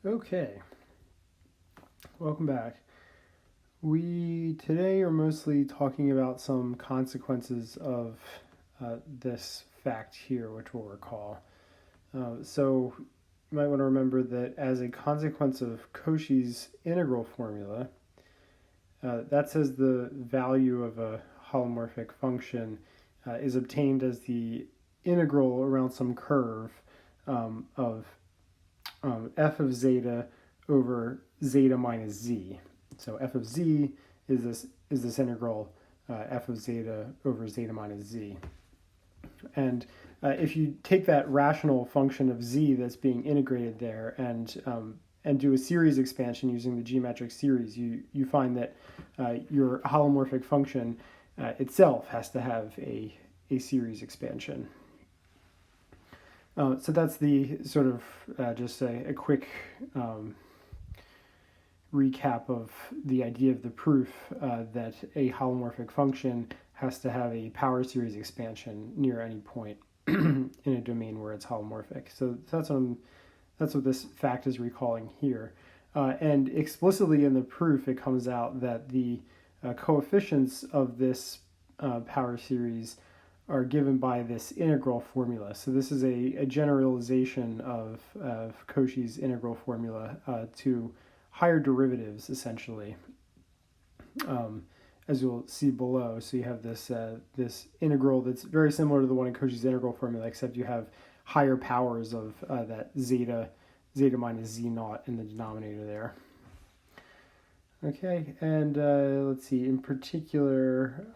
Okay, welcome back. We today are mostly talking about some consequences of this fact here, which we'll recall. So you might want to remember that as a consequence of Cauchy's integral formula, that says the value of a holomorphic function is obtained as the integral around some curve of f of zeta over zeta minus z. So f of z is this integral f of zeta over zeta minus z. And if you take that rational function of z that's being integrated there and do a series expansion using the geometric series, you find that your holomorphic function itself has to have a series expansion. So that's the sort of just a quick recap of the idea of the proof that a holomorphic function has to have a power series expansion near any point in a domain where it's holomorphic. So that's what this fact is recalling here. And explicitly in the proof, it comes out that the coefficients of this power series are given by this integral formula. So this is a generalization of Cauchy's integral formula to higher derivatives, essentially, as you'll see below. So you have this this integral that's very similar to the one in Cauchy's integral formula, except you have higher powers of that zeta minus z naught in the denominator there. Okay, and let's see, in particular,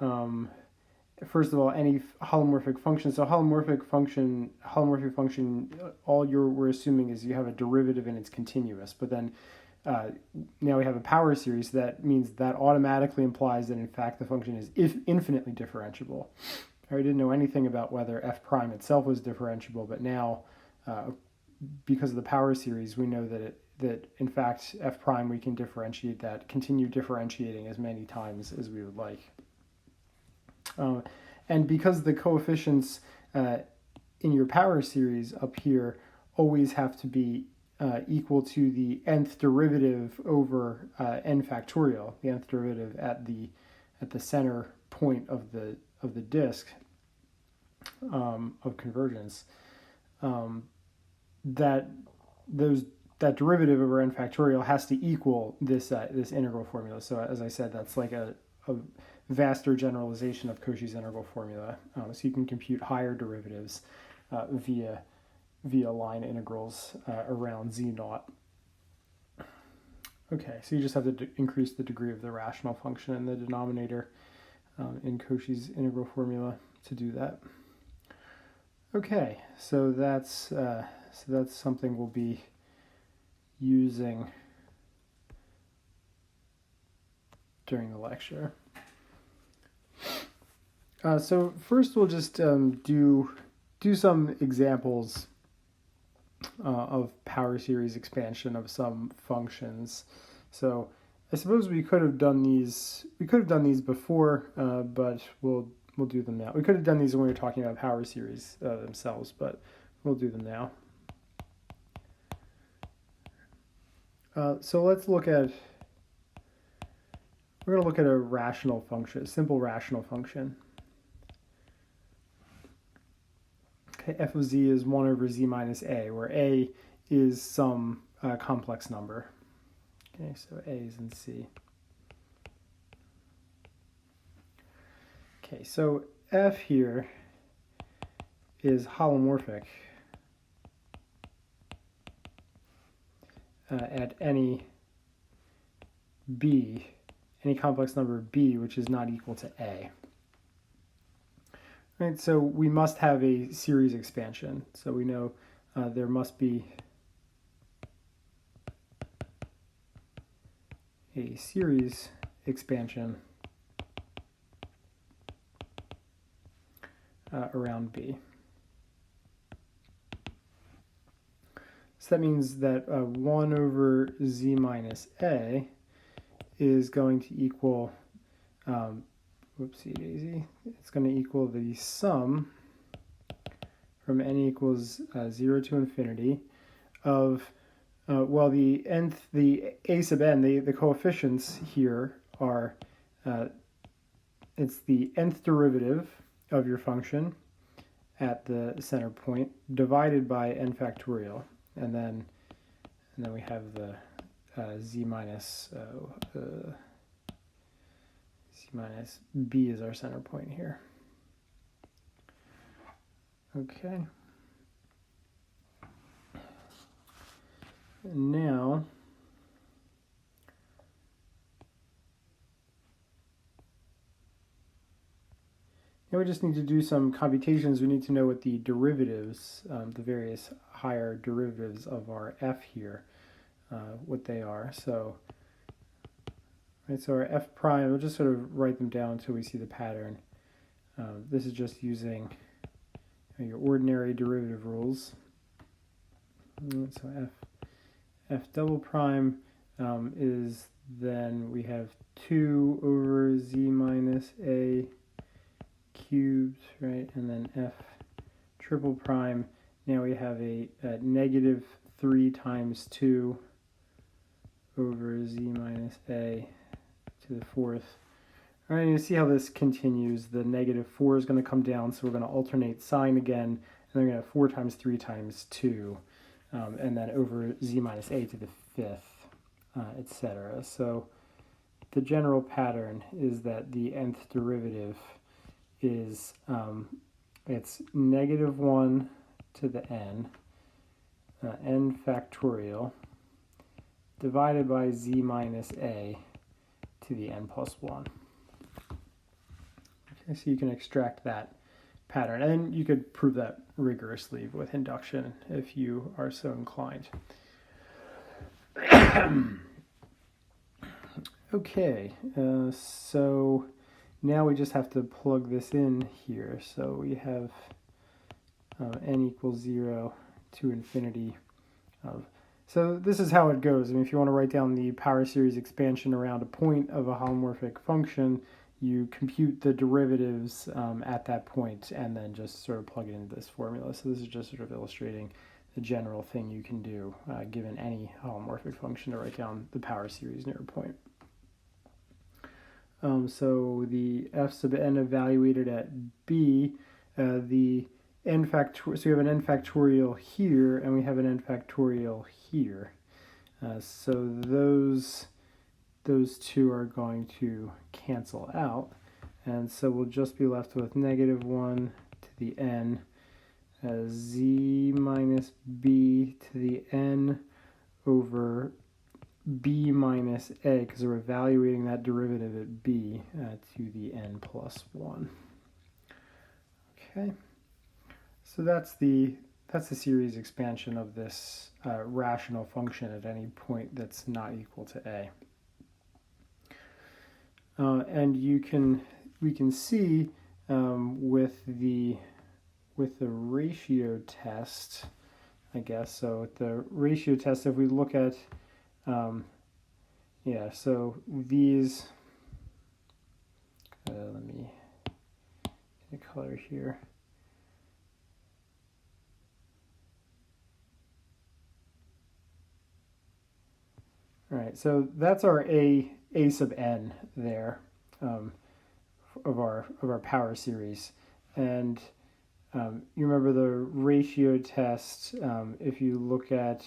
first of all, any holomorphic function. So holomorphic function, all we're assuming is you have a derivative and it's continuous. But then now we have a power series. So that means that automatically implies that in fact the function is infinitely differentiable. I didn't know anything about whether f prime itself was differentiable, but now because of the power series, we know that in fact f prime we can differentiate that, continue differentiating as many times as we would like. And because the coefficients in your power series up here always have to be equal to the nth derivative over n factorial, the nth derivative at the center point of the disk of convergence, that derivative over n factorial has to equal this integral formula. So as I said, that's like a vaster generalization of Cauchy's integral formula. So you can compute higher derivatives via line integrals around z naught. Okay, so you just have to increase the degree of the rational function in the denominator in Cauchy's integral formula to do that. Okay, so that's something we'll be using during the lecture. So first we'll just do some examples of power series expansion of some functions. So I suppose we could have done these before, but we'll do them now. We could have done these when we were talking about power series themselves, but we'll do them now. So let's look at, we're going to look at a rational function, a simple rational function. Okay, f of z is 1 over z minus a, where a is some complex number. Okay, so a is in C. Okay, so f here is holomorphic at any b, any complex number b which is not equal to a. Right, so we must have a series expansion. So we know there must be a series expansion around B. So that means that 1 over z minus a is going to equal, whoopsie daisy, it's going to equal the sum from n equals 0 to infinity of Well, the a sub n, the coefficients here are, it's the nth derivative of your function at the center point divided by n factorial, and then we have the z minus b is our center point here. Okay. And now we just need to do some computations. We need to know what the derivatives, the various higher derivatives of our f here, what they are. So, right, so our f prime, we'll just sort of write them down until we see the pattern. This is just using your ordinary derivative rules. So f double prime is then we have 2 over z minus a cubed, right? And then f triple prime, now we have a negative 3 times 2 over z minus a to the fourth. All right, you see how this continues. The negative 4 is going to come down, so we're going to alternate sign again, and then we're going to have 4 times 3 times 2, and then over z minus a to the fifth, etc. So the general pattern is that the nth derivative is it's negative 1 to the n, n factorial, divided by z minus a to the n plus 1. Okay, so you can extract that pattern, and you could prove that rigorously with induction if you are so inclined. Okay, so now we just have to plug this in here. So we have n equals 0 to infinity of. So this is how it goes. I mean, if you want to write down the power series expansion around a point of a holomorphic function, you compute the derivatives at that point and then just sort of plug it into this formula. So this is just sort of illustrating the general thing you can do given any holomorphic function to write down the power series near a point. So the f sub n evaluated at b, the n factorial, so we have an n factorial here and we have an n factorial here. So those two are going to cancel out, and so we'll just be left with negative 1 to the n, z minus b to the n over b minus a, because we're evaluating that derivative at b to the n plus 1. Okay, so that's the series expansion of this rational function at any point that's not equal to a. And we can see with the ratio test, I guess. So with the ratio test, if we look at so these, let me get a color here. All right, so that's our a sub n there of our power series, and you remember the ratio test. If you look at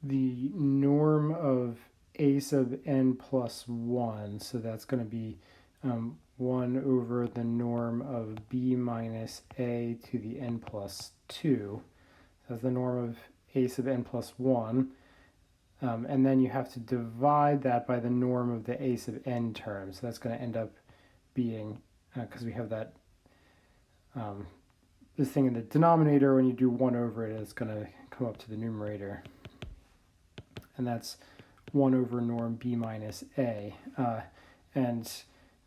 the norm of a sub n plus 1, so that's going to be 1 over the norm of b minus a to the n plus 2. That's the norm of a sub n plus 1. And then you have to divide that by the norm of the a sub n term. So that's going to end up being, because we have that this thing in the denominator, when you do 1 over it, it's going to come up to the numerator. And that's 1 over norm b minus a. And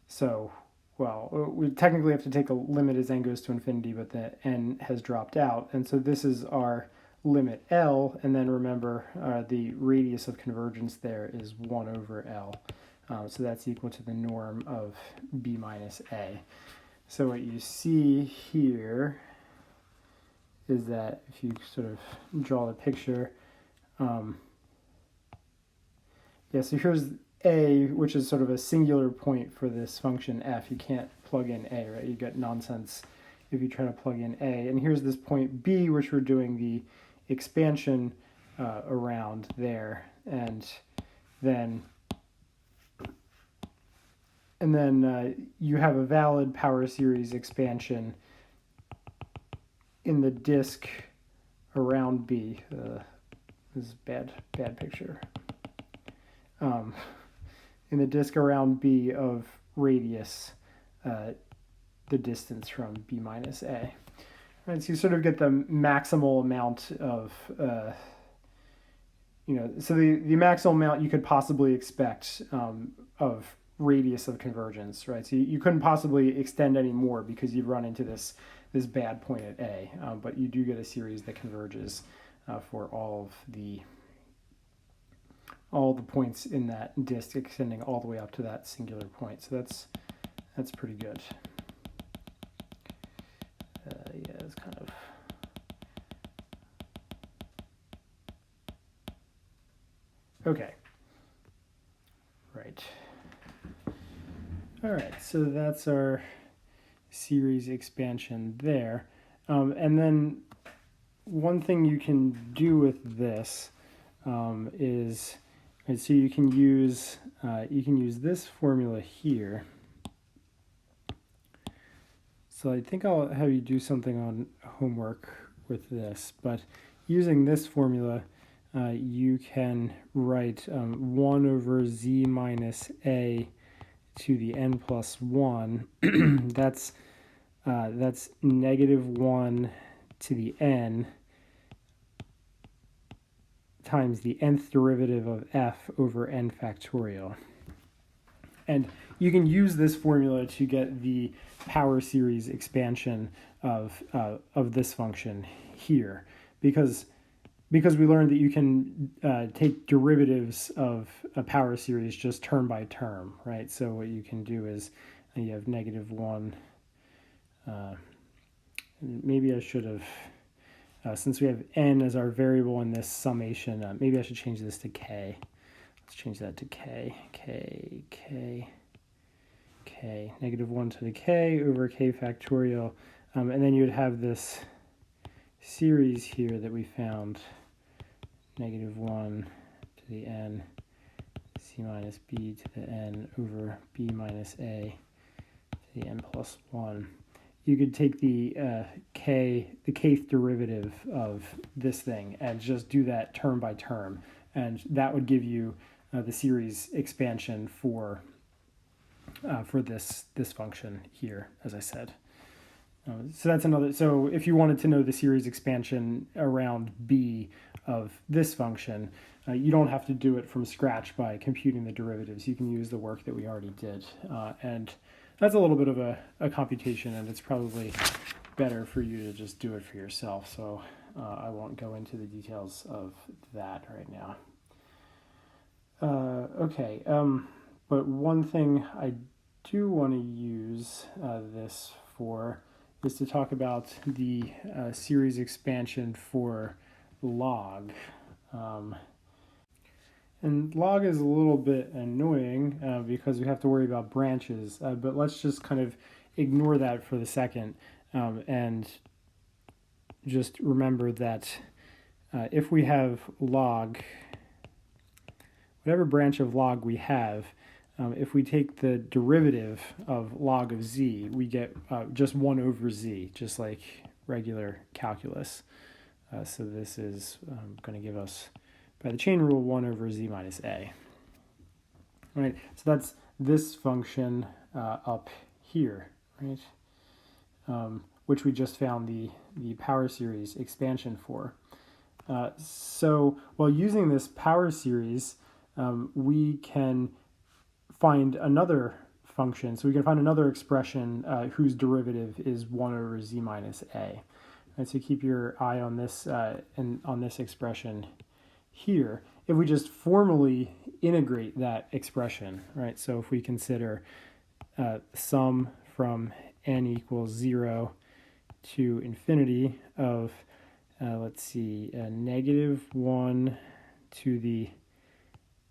so, well, we technically have to take a limit as n goes to infinity, but the n has dropped out. And so this is our limit L, and then remember the radius of convergence there is 1 over L. So that's equal to the norm of b minus a. So what you see here is that if you sort of draw the picture, So here's a, which is sort of a singular point for this function f. You can't plug in a, right? You get nonsense if you try to plug in a. And here's this point b, which we're doing the expansion around there. And then you have a valid power series expansion in the disk around b. This is bad picture. In the disk around b of radius, the distance from b minus a. Right, so you sort of get the maximal amount of, so the maximal amount you could possibly expect of radius of convergence, right? So you couldn't possibly extend any more because you've run into this bad point at a, but you do get a series that converges for all the points in that disk extending all the way up to that singular point. So that's pretty good. It's kind of okay. Right. All right. So that's our series expansion there, and then one thing you can do with this is. And so you can use this formula here. So I think I'll have you do something on homework with this, but using this formula, you can write 1 over z minus a to the n plus 1. that's negative 1 to the n times the nth derivative of f over n factorial. And you can use this formula to get the power series expansion of this function here, because we learned that you can take derivatives of a power series just term by term, right? So what you can do is you have negative 1. Maybe I should have... since we have n as our variable in this summation, maybe I should change this to k. Let's change that to k. Negative 1 to the k over k factorial. And then you would have this series here that we found, negative 1 to the n, c minus b to the n over b minus a to the n plus 1. You could take the kth derivative of this thing and just do that term by term, and that would give you the series expansion for this function here, as I said. So that's another. So if you wanted to know the series expansion around b of this function, you don't have to do it from scratch by computing the derivatives. You can use the work that we already did, and that's a little bit of a computation, and it's probably better for you to just do it for yourself. So I won't go into the details of that right now. Okay, but one thing I do want to use this for is to talk about the series expansion for log. And log is a little bit annoying because we have to worry about branches, but let's just kind of ignore that for the second and just remember that if we have log, whatever branch of log we have, if we take the derivative of log of z, we get just 1 over z, just like regular calculus. So this is going to give us, by the chain rule, 1 over z minus a. Right, so that's this function up here, right? Which we just found the power series expansion for. So while using this power series, we can find another function. So we can find another expression whose derivative is 1 over z minus a. And so keep your eye on this and on this expression here. If we just formally integrate that expression, right? So if we consider sum from n equals 0 to infinity of, let's see, negative 1 to the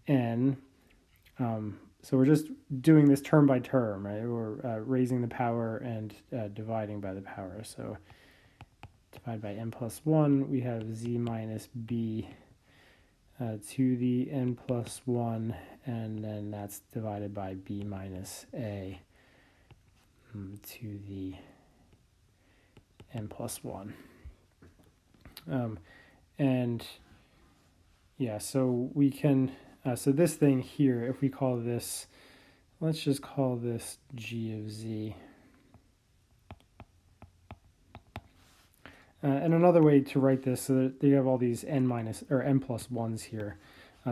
n. So we're just doing this term by term, right? We're raising the power and dividing by the power. So divide by n plus 1, we have z minus b to the n plus 1, and then that's divided by b minus a to the n plus 1. And yeah, so we can, so this thing here, if we call this, let's just call this g of z. And another way to write this, so that you have all these n plus 1s here.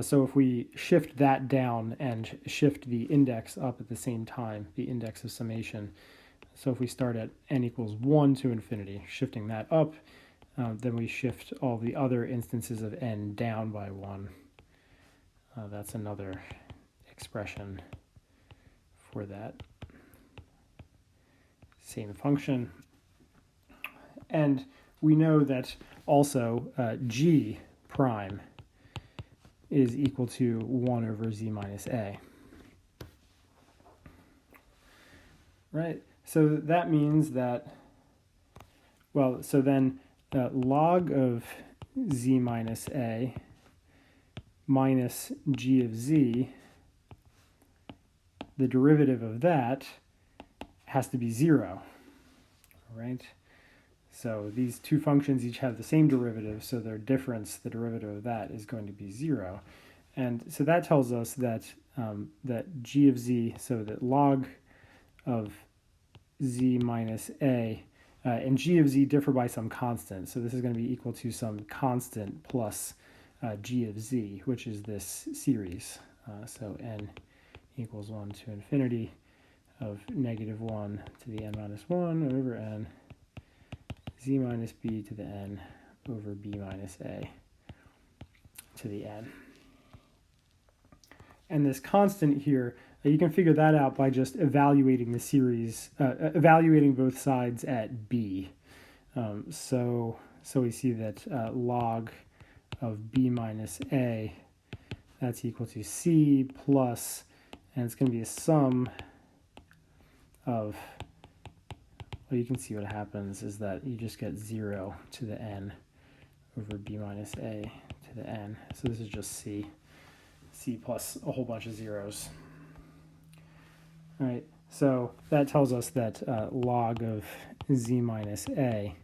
So if we shift that down and shift the index up at the same time, the index of summation. So if we start at n equals 1 to infinity, shifting that up, then we shift all the other instances of n down by 1. That's another expression for that same function. And we know that also g prime is equal to 1 over z minus a. Right? So that means that, well, so then log of z minus a minus g of z, the derivative of that has to be 0, right? So these two functions each have the same derivative, so their difference, the derivative of that, is going to be 0. And so that tells us that that g of z, so that log of z minus a, and g of z differ by some constant. So this is going to be equal to some constant plus g of z, which is this series. So n equals 1 to infinity of negative 1 to the n minus 1 over n z minus b to the n over b minus a to the n. And this constant here, you can figure that out by just evaluating the series, evaluating both sides at b. So we see that log of b minus a, that's equal to c plus, and it's going to be a sum of, well, you can see what happens is that you just get 0 to the n over b minus a to the n. So this is just c plus a whole bunch of zeros. All right, so that tells us that log of z minus a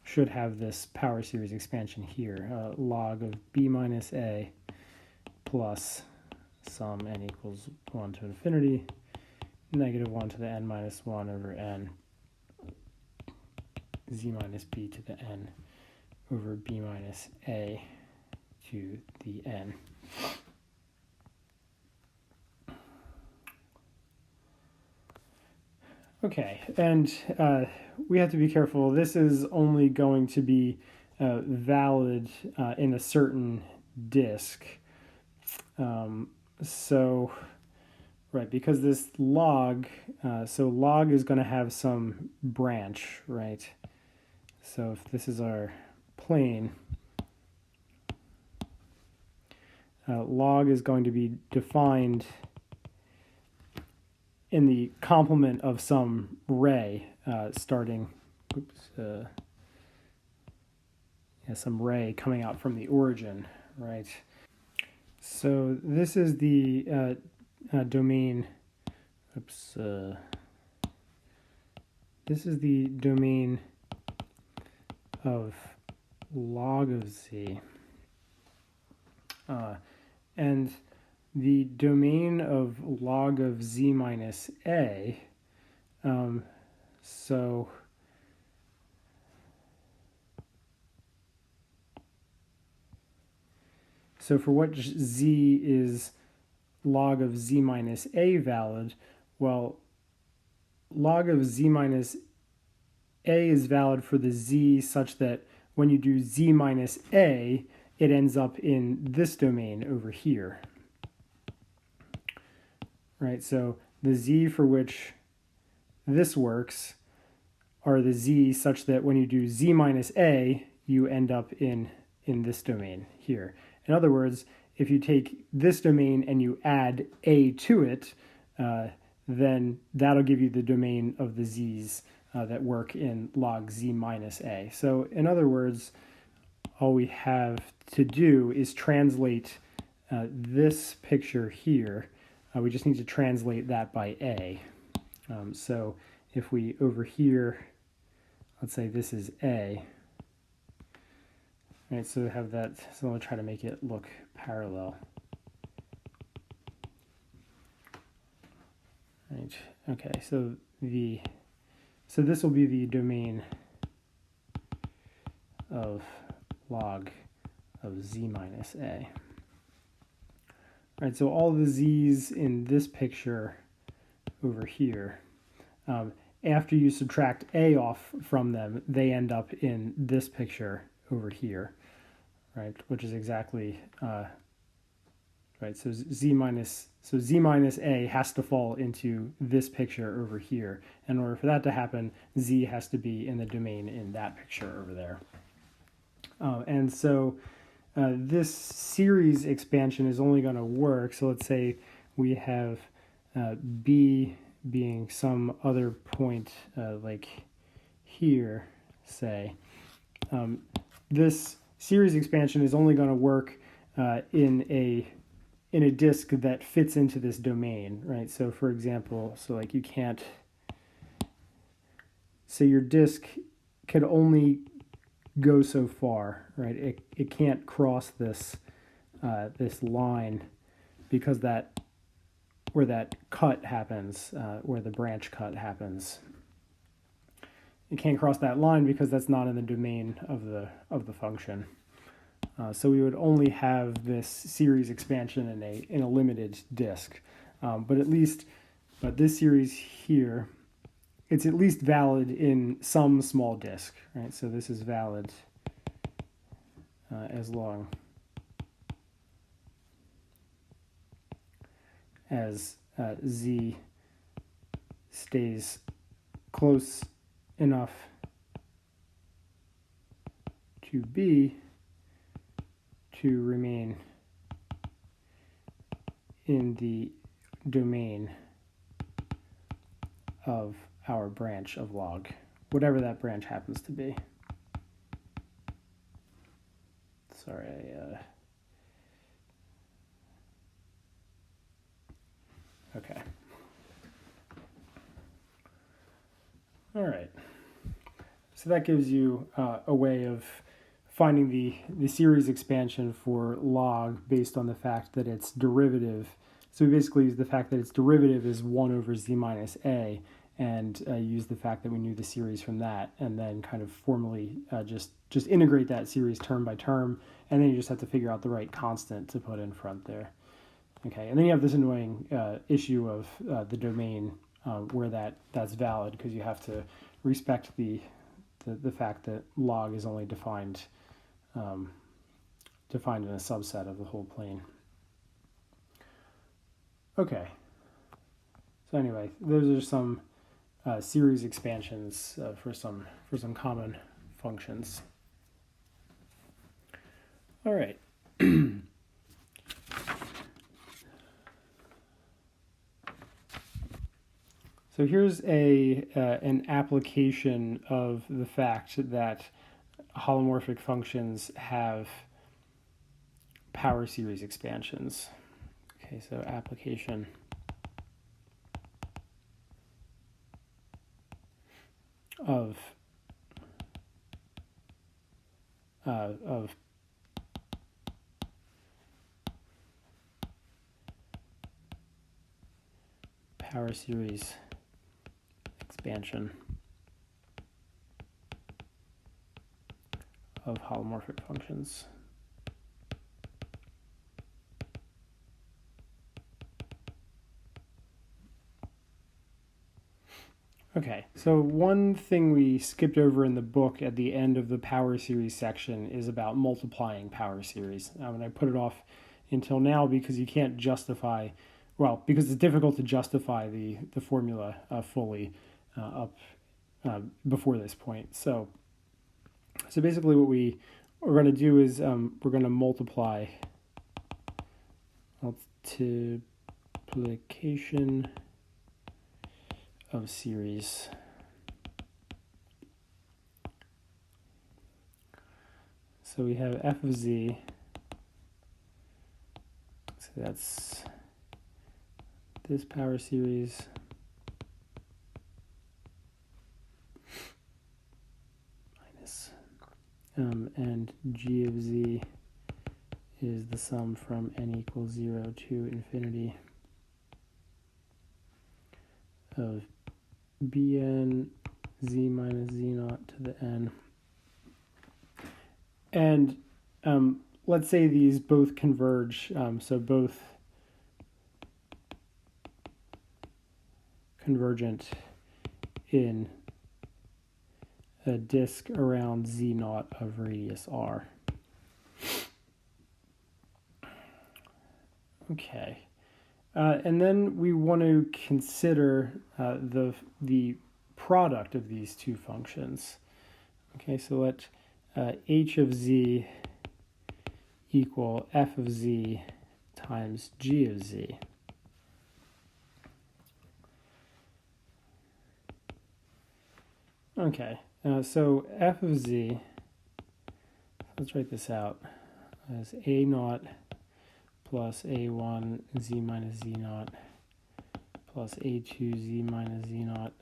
should have this power series expansion here. Log of b minus a plus sum n equals 1 to infinity, negative 1 to the n minus 1 over n, z minus b to the n over b minus a to the n. Okay, and we have to be careful. This is only going to be valid in a certain disk. So, right, because this log, so log is going to have some branch, right? So if this is our plane, log is going to be defined in the complement of some ray starting, some ray coming out from the origin, right? So this is the domain, this is the domain of log of z. And the domain of log of z minus a, so for what z is log of z minus a valid, well, log of z minus a is valid for the z such that when you do z minus a, it ends up in this domain over here. Right, so the z for which this works are the z such that when you do z minus a, you end up in in this domain here. In other words, if you take this domain and you add a to it, then that'll give you the domain of the z's that work in log z minus a. So in other words, all we have to do is translate this picture here. We just need to translate that by a. So if we over here, let's say this is a. Right, so we have that. So I'm going to try to make it look parallel. Right. Okay. So this will be the domain of log of z minus a. All right. So all the z's in this picture over here, after you subtract a off from them, they end up in this picture over here. Right, which is exactly right. So z minus a has to fall into this picture over here. In order for that to happen, z has to be in the domain in that picture over there. And so this series expansion is only going to work. So let's say we have b being some other point like here, say. This series expansion is only going to work in a disk that fits into this domain, right? So for example, so like you can't, so your disk could only go so far, right? It can't cross this this line because where that cut happens, where the branch cut happens. It can't cross that line because that's not in the domain of the function. So we would only have this series expansion in a limited disk. But this series here, it's at least valid in some small disk, right? So this is valid as long as z stays close enough to b to remain in the domain of our branch of log, whatever that branch happens to be. Sorry, okay. All right. So that gives you a way of finding the series expansion for log based on the fact that its derivative. So we basically use the fact that its derivative is 1 over z minus a, and use the fact that we knew the series from that, and then kind of formally just integrate that series term by term, and then you just have to figure out the right constant to put in front there. Okay, and then you have this annoying issue of the domain where that's valid, because you have to respect the fact that log is only defined in a subset of the whole plane. Okay. So anyway, those are some series expansions for some common functions. All right. So here's an application of the fact that holomorphic functions have power series expansions. Okay, so application of power series expansion of holomorphic functions. Okay, so one thing we skipped over in the book at the end of the power series section is about multiplying power series. And I put it off until now because you can't justify, well, because it's difficult to justify the formula fully up before this point. So basically what we what we're going to do is we're going to multiply multiplication of series. So we have f of z, so that's this power series minus, and g of z is the sum from n equals 0 to infinity of bn z minus z naught to the n. And let's say these both converge, so both convergent in a disk around z naught of radius r. Okay, and then we want to consider the product of these two functions. Okay, so let h of z equal f of z times g of z. Okay, so f of z, let's write this out as a naught plus a1 z minus z naught plus a2 z minus z naught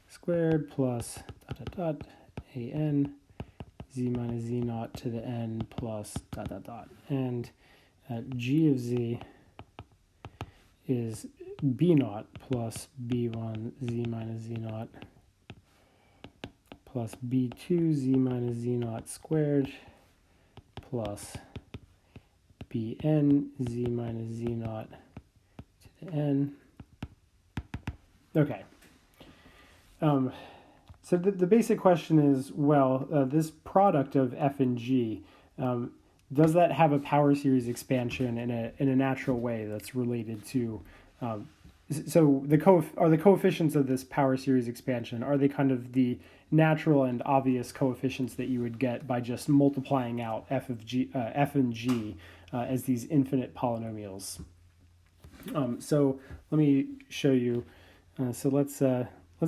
squared plus dot dot dot an z minus z naught to the n plus dot dot dot. And g of z is b naught plus b1 z minus z naught plus b2 z minus z naught squared plus bn z minus z naught to the n. Okay. So the basic question is, well, this product of f and g, does that have a power series expansion in a natural way that's related to, so are the coefficients of this power series expansion, are they kind of the natural and obvious coefficients that you would get by just multiplying out f and g as these infinite polynomials? So let me show you. So let's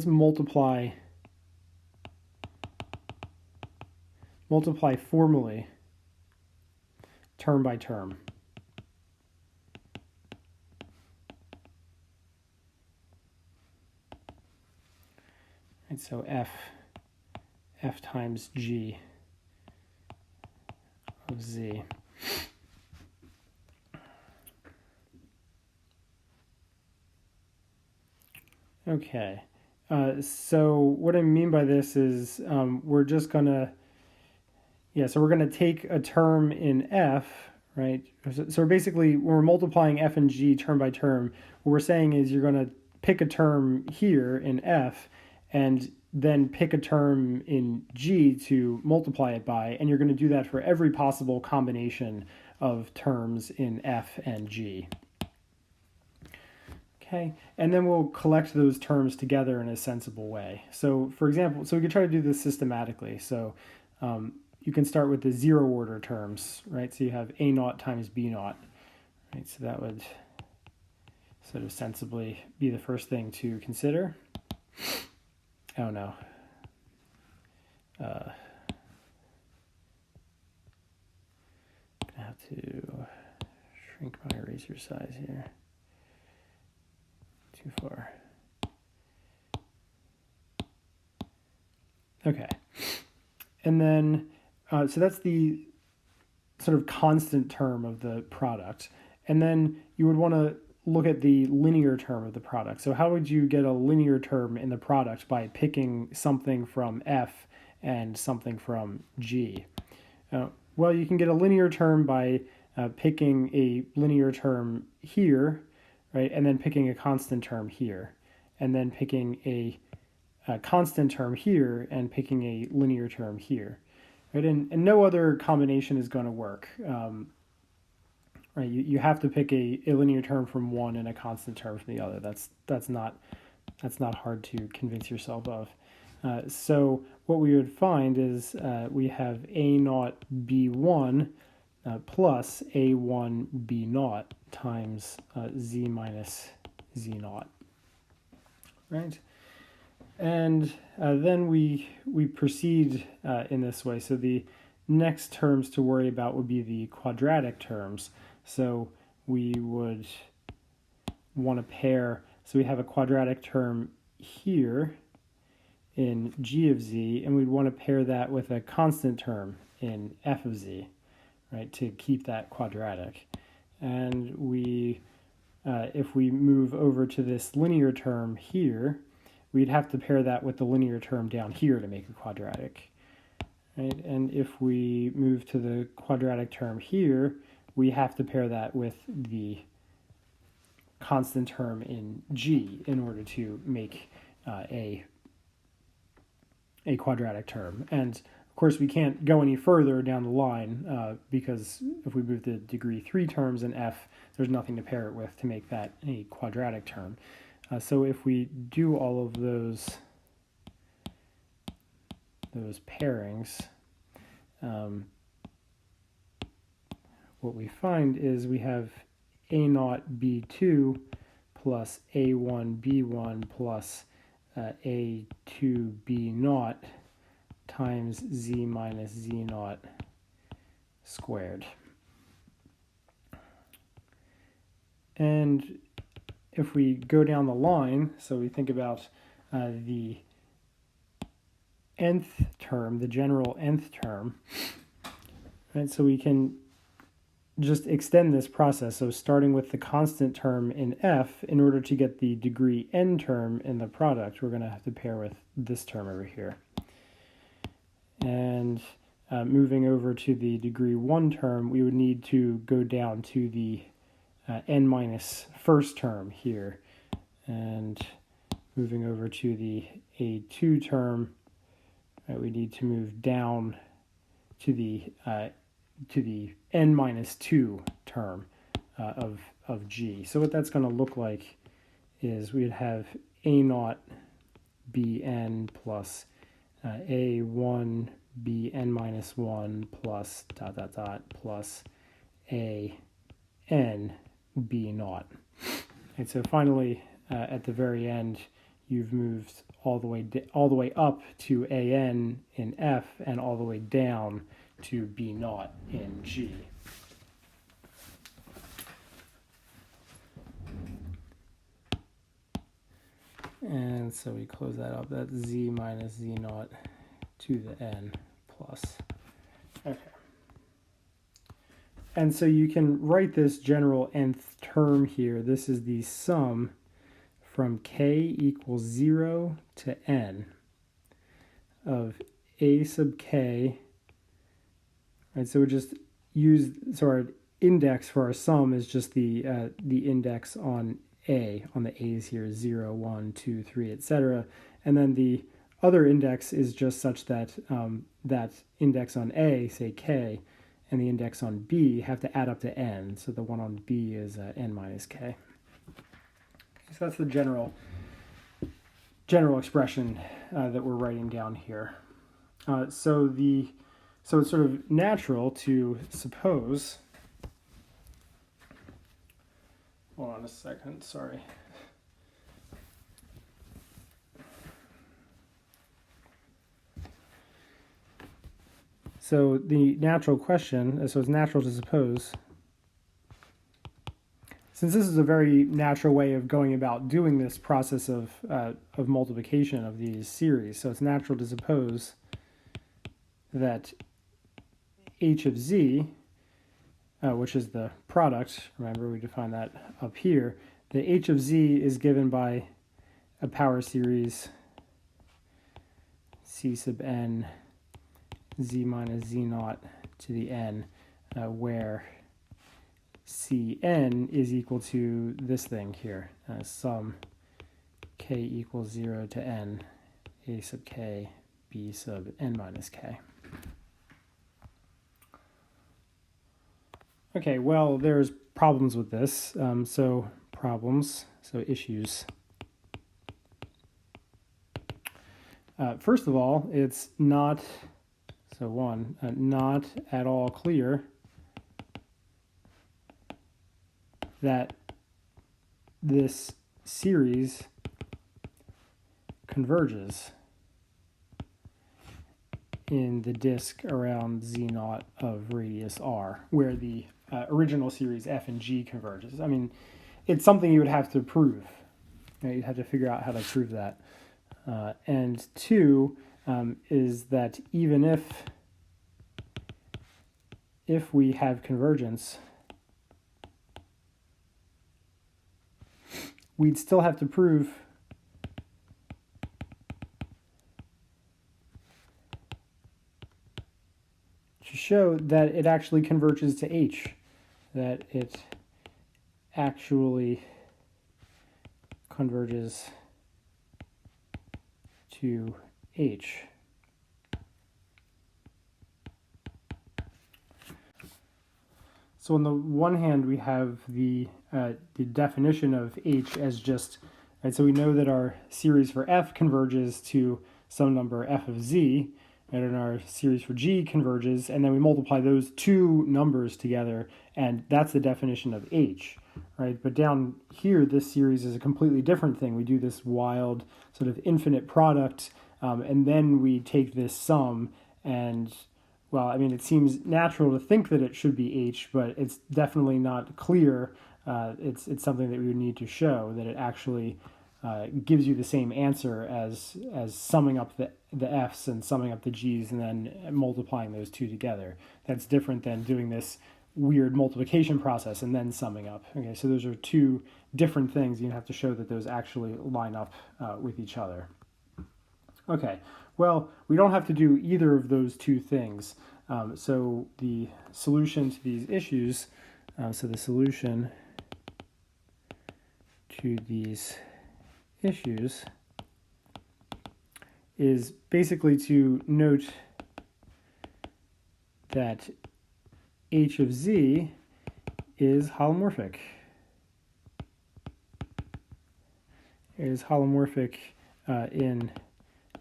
multiply formally term by term. And so f times g of z. Okay, so what I mean by this is we're just gonna, so we're gonna take a term in f, right? So basically, when we're multiplying f and g term by term, what we're saying is you're gonna pick a term here in f, and then pick a term in g to multiply it by, and you're gonna do that for every possible combination of terms in f and g. Okay, and then we'll collect those terms together in a sensible way. So for example, so we can try to do this systematically. So you can start with the zero order terms, right? So you have a naught times b naught, right? So that would sort of sensibly be the first thing to consider. Oh no. I have to shrink my eraser size here. Too far. Okay. And then, so that's the sort of constant term of the product. And then you would want to look at the linear term of the product. So how would you get a linear term in the product? By picking something from f and something from g. Well, you can get a linear term by picking a linear term here, right, and then picking a constant term here, and then picking a constant term here and picking a linear term here, right? And no other combination is going to work. Right? You have to pick a linear term from one and a constant term from the other. That's not hard to convince yourself of. So what we would find is we have a naught b1 plus a1 b naught times z minus z naught, right? And then we proceed in this way. So the next terms to worry about would be the quadratic terms. So we would want to pair, so we have a quadratic term here in g of z, and we'd want to pair that with a constant term in f of z, right, to keep that quadratic. And we, if we move over to this linear term here, we'd have to pair that with the linear term down here to make a quadratic, right? And if we move to the quadratic term here, we have to pair that with the constant term in g in order to make a quadratic term. And of course we can't go any further down the line because if we move the degree 3 terms in f, there's nothing to pair it with to make that a quadratic term. So if we do all of those pairings, what we find is we have a naught b2 plus a1 b1 plus a2 b naught times z minus z naught squared. And if we go down the line, so we think about the nth term, the general nth term, right? So we can just extend this process. So starting with the constant term in f, in order to get the degree n term in the product, we're going to have to pair with this term over here. And moving over to the degree 1 term, we would need to go down to the n minus first term here. And moving over to the a2 term, we need to move down to the n minus 2 term of g. So what that's going to look like is we'd have a naught bn plus a1 bn minus 1 plus dot dot dot plus a n b naught. And so finally, at the very end, you've moved all the way up to an in f and all the way down to b naught in g. And so we close that up. That's z minus z naught to the n plus. Okay. And so you can write this general nth term here. This is the sum from k equals 0 to n of a sub k. Right, so we just use, so our index for our sum is just the index on a, on the a's here, 0, 1, 2, 3, etc. And then the other index is just such that that index on a, say k, and the index on b have to add up to n. So the one on b is n minus k. So that's the general expression that we're writing down here. So it's sort of natural to suppose. Hold on a second, sorry. So the natural question, so it's natural to suppose, since this is a very natural way of going about doing this process of multiplication of these series, so it's natural to suppose that h of z, which is the product, remember we defined that up here, the h of z is given by a power series c sub n z minus z naught to the n, where Cn is equal to this thing here, sum k equals 0 to n, a sub k, b sub n minus k. Okay, well, there's problems with this. So issues. First of all, it's not, not at all clear that this series converges in the disk around z0 of radius r, where the original series f and g converges. I mean, it's something you would have to prove. You'd have to figure out how to prove that. And two is that even if we have convergence, we'd still have to prove to show that it actually converges to h, that it actually converges to h. So on the one hand, we have the definition of h as just, right, so we know that our series for f converges to some number f of z, and our series for g converges, and then we multiply those two numbers together, and that's the definition of h, right? But down here, this series is a completely different thing. We do this wild sort of infinite product, and then we take this sum, and, well, I mean, it seems natural to think that it should be h, but it's definitely not clear. It's something that we would need to show, that it actually gives you the same answer as summing up the f's and summing up the g's and then multiplying those two together. That's different than doing this weird multiplication process and then summing up. Okay, so those are two different things. You have to show that those actually line up with each other. Okay, well, we don't have to do either of those two things. So the solution to these issues, so the solution to these issues is basically to note that h of z is holomorphic. It is holomorphic in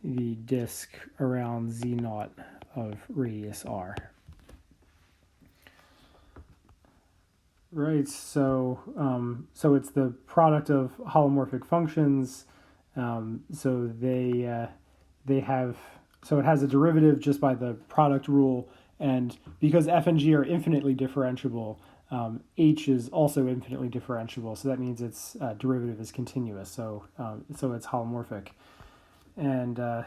the disk around z0 of radius r. Right, so it's the product of holomorphic functions. So they have, so it has a derivative just by the product rule, and because f and g are infinitely differentiable, h is also infinitely differentiable. So that means its derivative is continuous. So it's holomorphic, and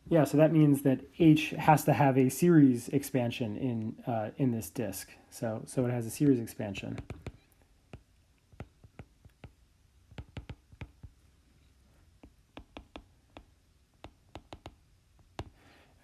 yeah, so that means that h has to have a series expansion in this disk. So it has a series expansion.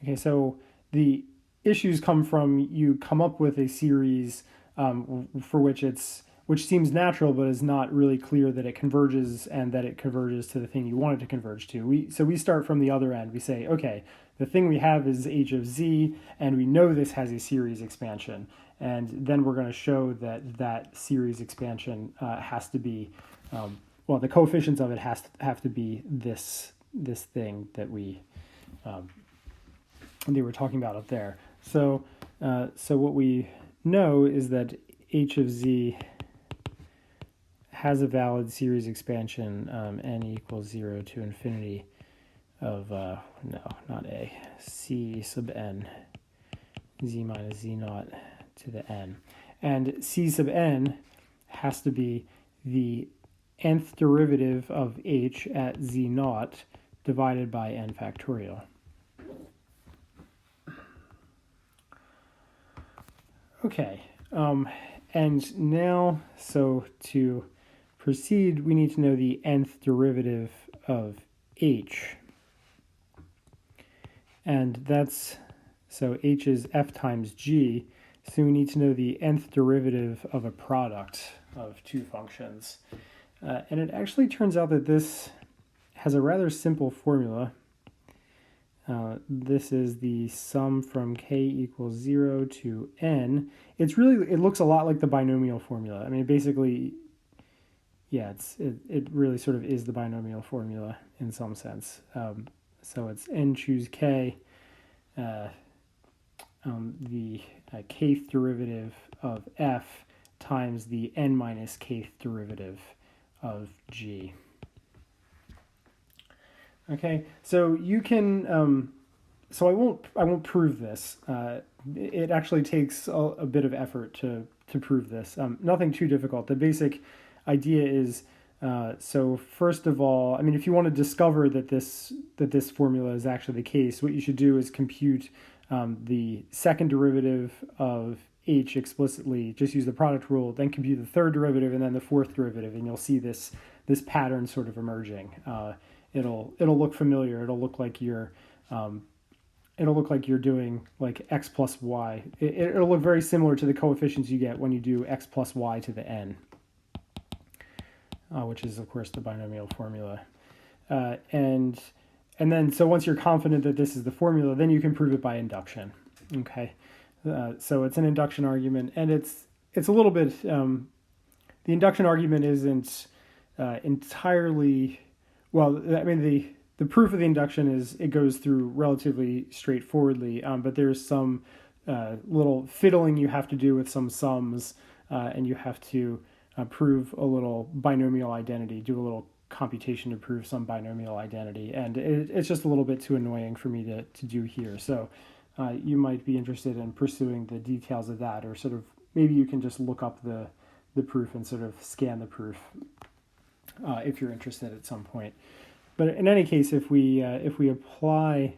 Okay, so the issues come from you come up with a series for which seems natural, but is not really clear that it converges and that it converges to the thing you want it to converge to. So we start from the other end. We say, okay, the thing we have is h of z, and we know this has a series expansion. And then we're going to show that series expansion has to be, well, the coefficients of it have to be this thing that we were talking about up there. So what we know is that h of z has a valid series expansion, n equals 0 to infinity of, no, not a, c sub n, z minus z naught to the n. And c sub n has to be the nth derivative of h at z naught divided by n factorial. Okay, and now, so to proceed, we need to know the nth derivative of h. And that's, so h is f times g, so we need to know the nth derivative of a product of two functions. And it actually turns out that this has a rather simple formula. This is the sum from k equals 0 to n. It looks a lot like the binomial formula. I mean, basically, yeah, it really sort of is the binomial formula in some sense. So it's n choose k, the kth derivative of f times the n minus kth derivative of g. Okay, so you can. So I won't prove this. It actually takes a bit of effort to prove this. Nothing too difficult. The basic idea is. So first of all, I mean, if you want to discover that this formula is actually the case, what you should do is compute the second derivative of h explicitly. Just use the product rule, then compute the third derivative and then the fourth derivative, and you'll see this pattern sort of emerging. It'll look familiar. It'll look like you're doing like x plus y. It'll look very similar to the coefficients you get when you do x plus y to the n. Which is, of course, the binomial formula. And then, so once you're confident that this is the formula, then you can prove it by induction. Okay, so it's an induction argument, and it's a little bit, the induction argument isn't entirely, well, I mean, the proof of the induction is, it goes through relatively straightforwardly, but there's some little fiddling you have to do with some sums, and you have to prove a little binomial identity, do a little computation to prove some binomial identity, and it's just a little bit too annoying for me to do here. So you might be interested in pursuing the details of that, or sort of maybe you can just look up the proof and sort of scan the proof if you're interested at some point. But in any case, if we apply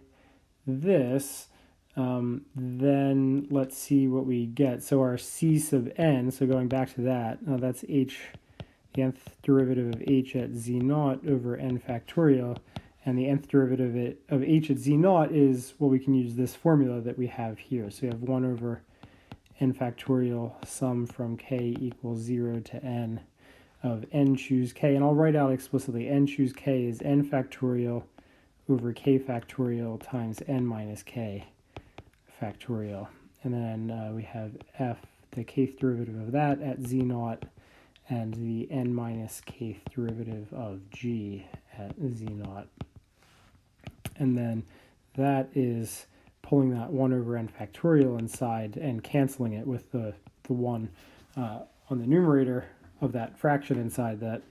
this, then let's see what we get. So our c sub n, so going back to that, that's h, the nth derivative of h at z naught over n factorial, and the nth derivative of h at z naught is, well, we can use this formula that we have here. So we have 1 over n factorial sum from k equals 0 to n of n choose k, and I'll write out explicitly n choose k is n factorial over k factorial times n minus k factorial, and then we have f, the kth derivative of that at z naught, and the n minus kth derivative of g at z naught. And then that is pulling that 1 over n factorial inside and canceling it with the 1 on the numerator of that fraction inside that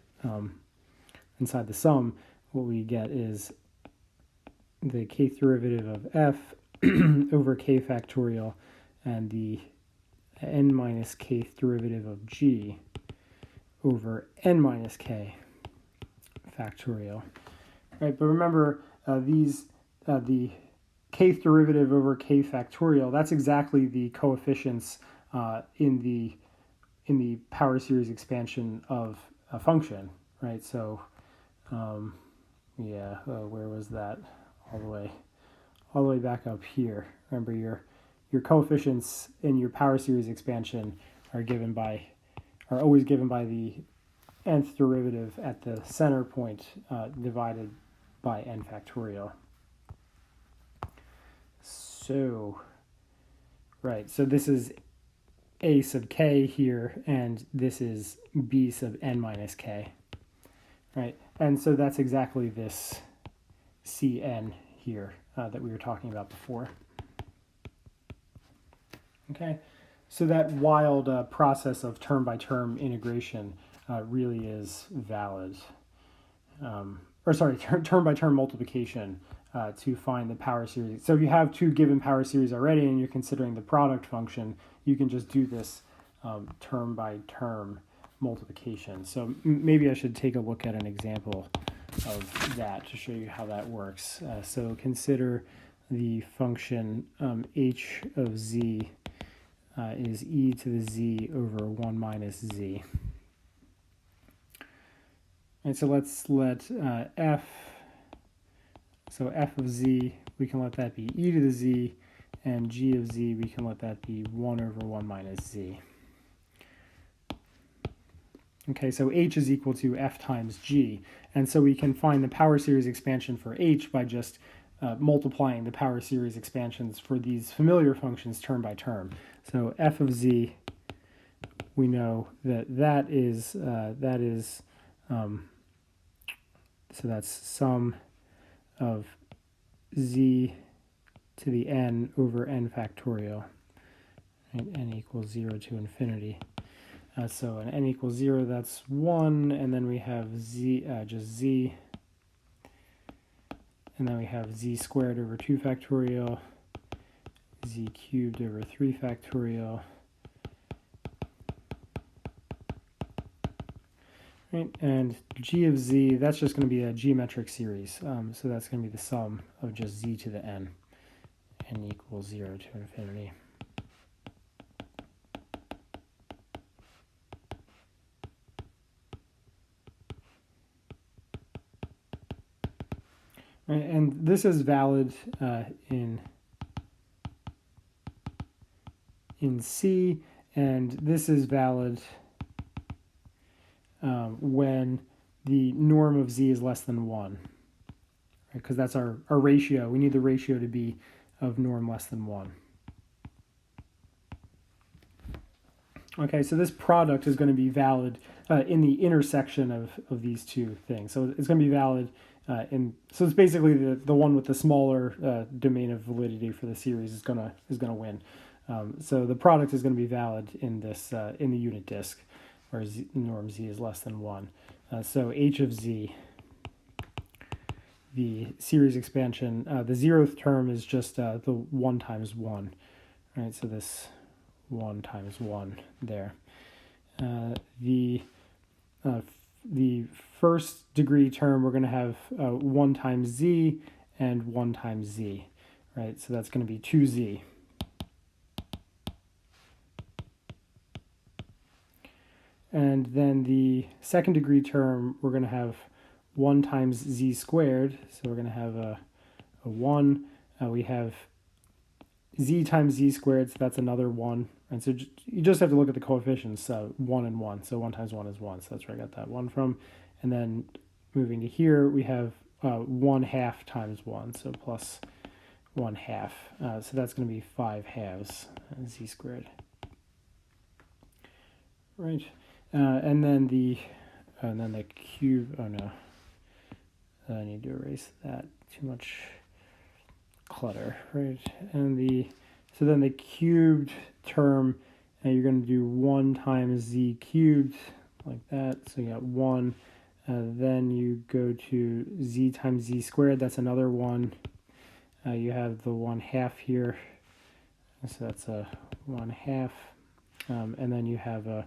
inside the sum. What we get is the kth derivative of f over k factorial and the n minus kth derivative of g over n minus k factorial. Right, but remember the kth derivative over k factorial, that's exactly the coefficients in the power series expansion of a function, right? So where was that? All the way back up here. Remember, your coefficients in your power series expansion are always given by the nth derivative at the center point divided by n factorial. So, right, so this is a sub k here, and this is b sub n minus k, right? And so that's exactly this Cn here that we were talking about before. Okay, so that wild process of term-by-term integration really is valid. Term-by-term multiplication to find the power series. So if you have two given power series already and you're considering the product function, you can just do this term-by-term multiplication. So maybe I should take a look at an example of that to show you how that works. So consider the function h of z is e to the z over 1 minus z. And so let's let f of z, we can let that be e to the z, and g of z, we can let that be 1 over 1 minus z. Okay, so h is equal to f times g, and so we can find the power series expansion for h by just multiplying the power series expansions for these familiar functions term by term. So f of z, we know that is so that's sum of z to the n over n factorial, right? N equals 0 to infinity. So an n equals 0, that's 1, and then we have z, just z, and then we have z squared over 2 factorial, z cubed over 3 factorial, right? And g of z, that's just going to be a geometric series, so that's going to be the sum of just z to the n equals 0 to infinity. Right, and this is valid in C, and this is valid when the norm of z is less than 1, right? Because that's our ratio. We need the ratio to be of norm less than 1. Okay, so this product is going to be valid in the intersection of these two things. So it's going to be valid so it's basically the one with the smaller domain of validity for the series is gonna win. So the product is going to be valid in this in the unit disk, where norm z is less than 1. So h of z, the series expansion, the 0th term is just the 1 times 1, right? So this 1 times 1 there. The first degree term, we're going to have 1 times z and 1 times z, right? So that's going to be 2z. And then the second degree term, we're going to have 1 times z squared. So we're going to have a 1. We have z times z squared, so that's another 1. And so you just have to look at the coefficients, 1 and 1. So 1 times 1 is 1. So that's where I got that 1 from. And then moving to here, we have 1/2 times 1. So plus 1/2. So that's going to be 5/2 z squared. Right. And then the cube. Oh no. I need to erase that. Too much clutter. Right. And so then the cubed term, you're going to do 1 times z cubed, like that. So you got 1. Then you go to z times z squared. That's another 1. You have the 1/2 here. So that's a 1/2. And then you have a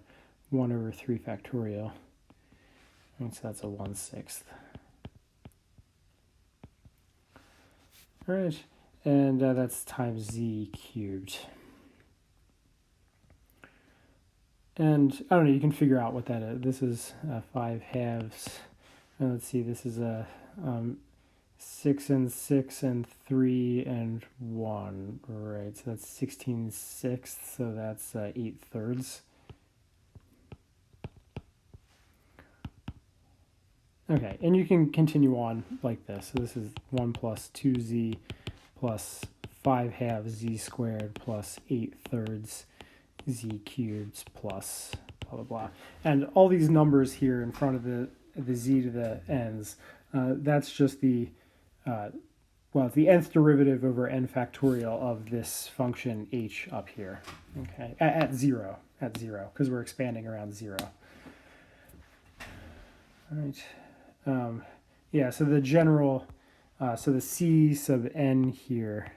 1 over 3 factorial. And so that's a 1/6. All right. And that's times z cubed. And I don't know, you can figure out what that is. This is 5/2. Let's see, this is a 6 and 6 and 3 and 1, right? So that's 16/6, so that's 8/3. Okay, and you can continue on like this. So this is 1 plus 2z plus 5/2 z squared plus 8/3 z cubed plus blah, blah, blah. And all these numbers here in front of the z to the n's, that's just it's the nth derivative over n factorial of this function h up here, okay, at 0, because we're expanding around 0. All right. So the general, so the c sub n here,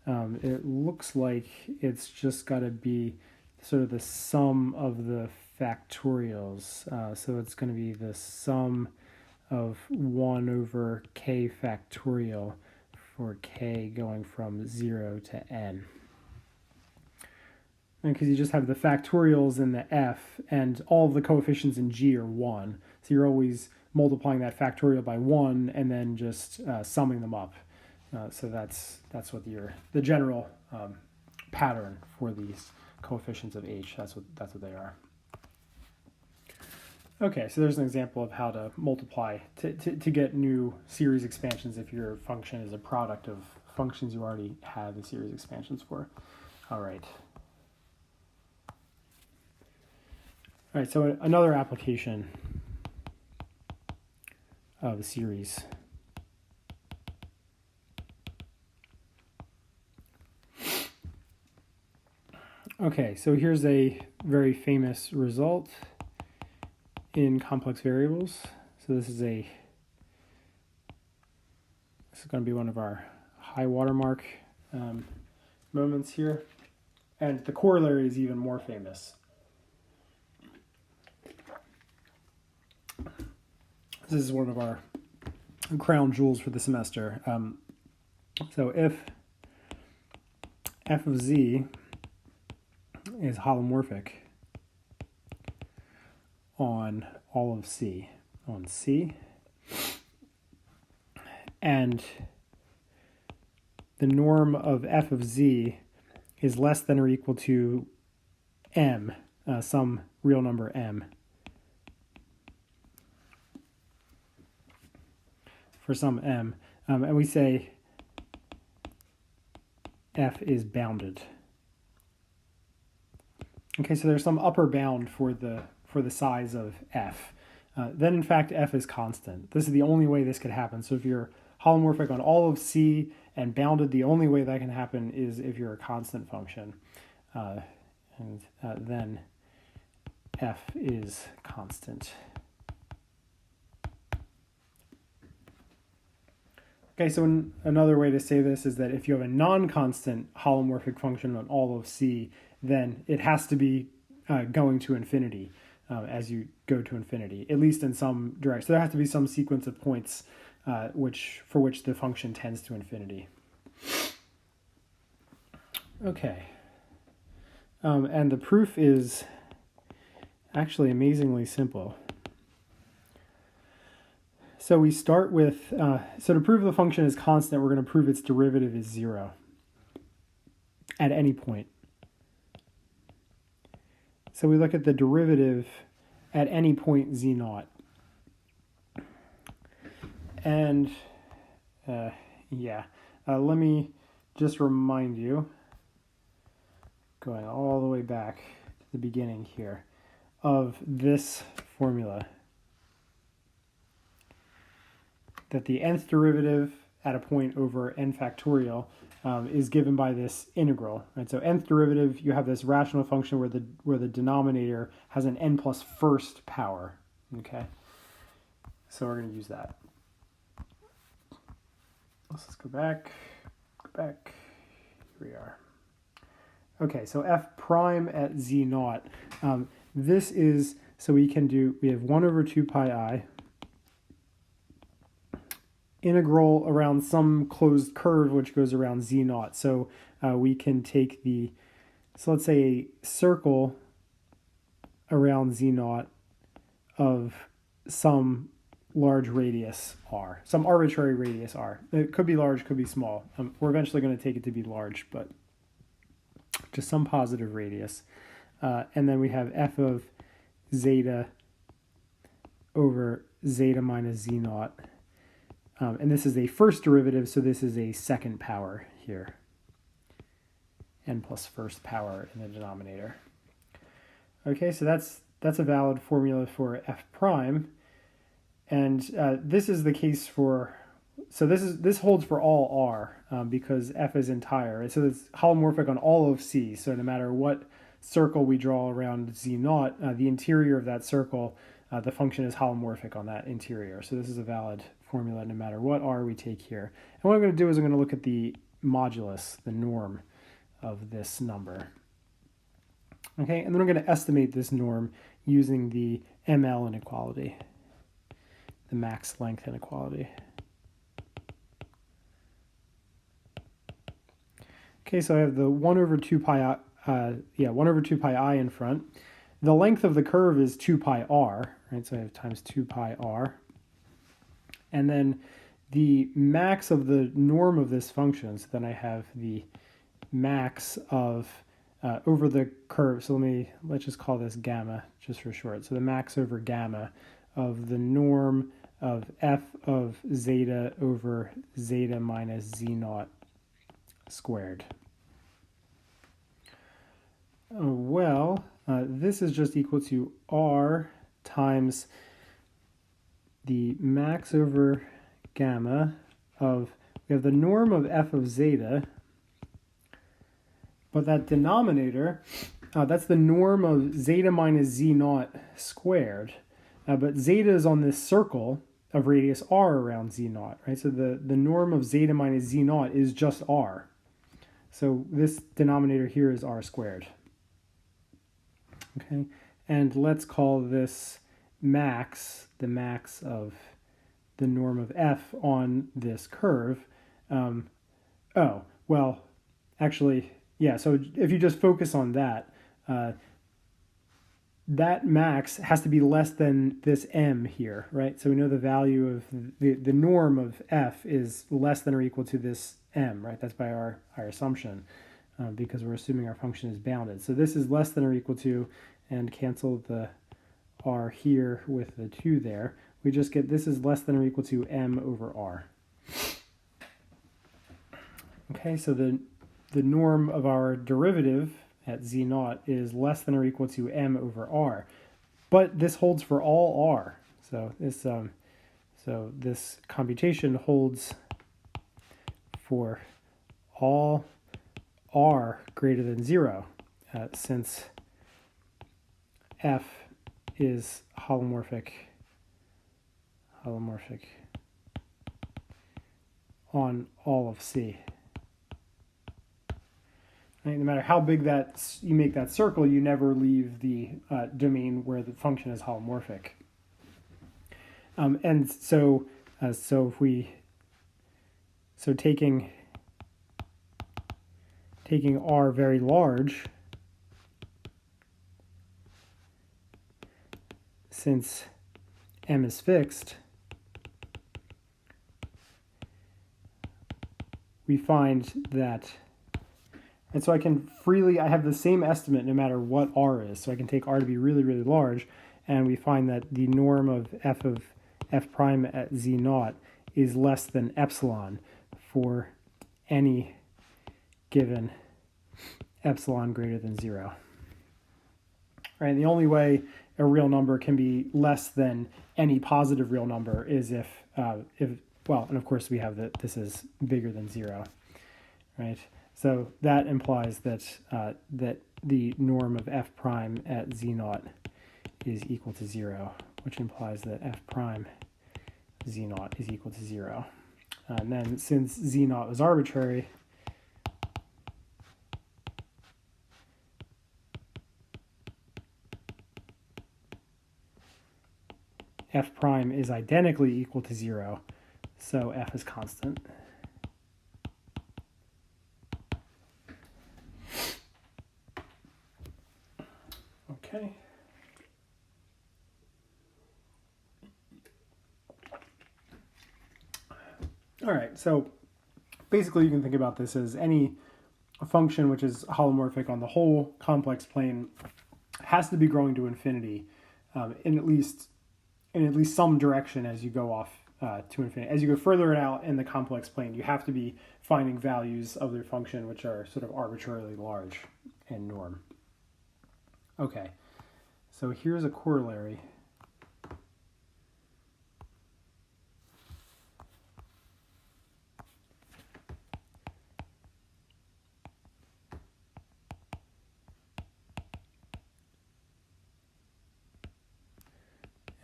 it looks like it's just got to be sort of the sum of the factorials. So it's going to be the sum of 1 over k factorial for k going from 0 to n. Because you just have the factorials in the f, and all of the coefficients in g are 1. So you're always multiplying that factorial by 1 and then just summing them up. So that's what the general pattern for these coefficients of h. That's what they are. Okay, so there's an example of how to multiply to get new series expansions if your function is a product of functions you already have the series expansions for. All right. All right, so another application of the series Okay, so here's a very famous result in complex variables. So this is going to be one of our high watermark moments here. And the corollary is even more famous. This is one of our crown jewels for the semester. So if f of z is holomorphic on all of C, and the norm of f of z is less than or equal to m, some real number m, for some m, and we say f is bounded. Okay, so there's some upper bound for the size of f. Then in fact f is constant. This is the only way this could happen. So if you're holomorphic on all of C and bounded, the only way that can happen is if you're a constant function. Then f is constant. Okay, so another way to say this is that if you have a non-constant holomorphic function on all of C, then it has to be going to infinity as you go to infinity, at least in some direction. So there has to be some sequence of points for which the function tends to infinity. Okay. And the proof is actually amazingly simple. So we start with, so to prove the function is constant, we're going to prove its derivative is 0 at any point. So we look at the derivative at any point z0. And let me just remind you, going all the way back to the beginning here, of this formula. That the nth derivative at a point over n factorial is given by this integral. Right? So nth derivative, you have this rational function where the denominator has an n plus first power. Okay, so we're going to use that. Let's go back. Here we are. Okay, so f prime at z0. This is, so we have 1 over 2 pi I integral around some closed curve which goes around z0. So we can take so let's say a circle around z0 of some large radius r, some arbitrary radius r. It could be large, could be small. We're eventually going to take it to be large, but just some positive radius. And then we have f of zeta over zeta minus z0. And this is a first derivative, so this is a second power here. N plus first power in the denominator. Okay, so that's a valid formula for f prime. And this is the case for, so this holds for all r because f is entire. So it's holomorphic on all of C. So no matter what circle we draw around z0, the interior of that circle, the function is holomorphic on that interior. So this is a valid formula no matter what r we take here. And what I'm going to do is I'm going to look at the modulus, the norm of this number. Okay, and then I'm going to estimate this norm using the ML inequality, the max length inequality. Okay, so I have the 1 over 2 pi 1 over 2 pi I in front. The length of the curve is 2 pi r, right? So I have times 2 pi r. And then the max of the norm of this function, so then I have the max of over the curve. So let's just call this gamma just for short. So the max over gamma of the norm of f of zeta over zeta minus z0 squared. This is just equal to r times the max over gamma of, we have the norm of f of zeta But that denominator, that's the norm of zeta minus z naught squared. But zeta is on this circle of radius r around z naught, right? So the norm of zeta minus z naught is just r. So this denominator here is r squared. Okay, and let's call this max, the max of the norm of f on this curve. Oh, well, actually, yeah, so if you just focus on that, that max has to be less than this m here, right? So we know the value of the norm of f is less than or equal to this m, right? That's by our assumption, because we're assuming our function is bounded. So this is less than or equal to, and cancel the r here with the 2 there. We just get this is less than or equal to m over r. Okay, so the norm of our derivative at z naught is less than or equal to m over r, but this holds for all r. So this computation holds for all r greater than 0, since f is holomorphic on all of C. Right? No matter how big that you make that circle, you never leave the domain where the function is holomorphic. And so taking R very large, since M is fixed, we find that, and so I have the same estimate no matter what R is, so I can take R to be really, really large, and we find that the norm of f prime at z naught is less than epsilon for any given epsilon greater than 0. Right? The only way a real number can be less than any positive real number is if well, and of course we have that this is bigger than 0, right? So that implies that that the norm of f prime at z naught is equal to 0, which implies that f prime z naught is equal to 0. And then since z naught is arbitrary, f prime is identically equal to 0, so f is constant. Okay. All right, so basically you can think about this as any function which is holomorphic on the whole complex plane has to be growing to infinity in at least some direction as you go off to infinity. As you go further out in the complex plane, you have to be finding values of their function which are sort of arbitrarily large in norm. Okay, so here's a corollary.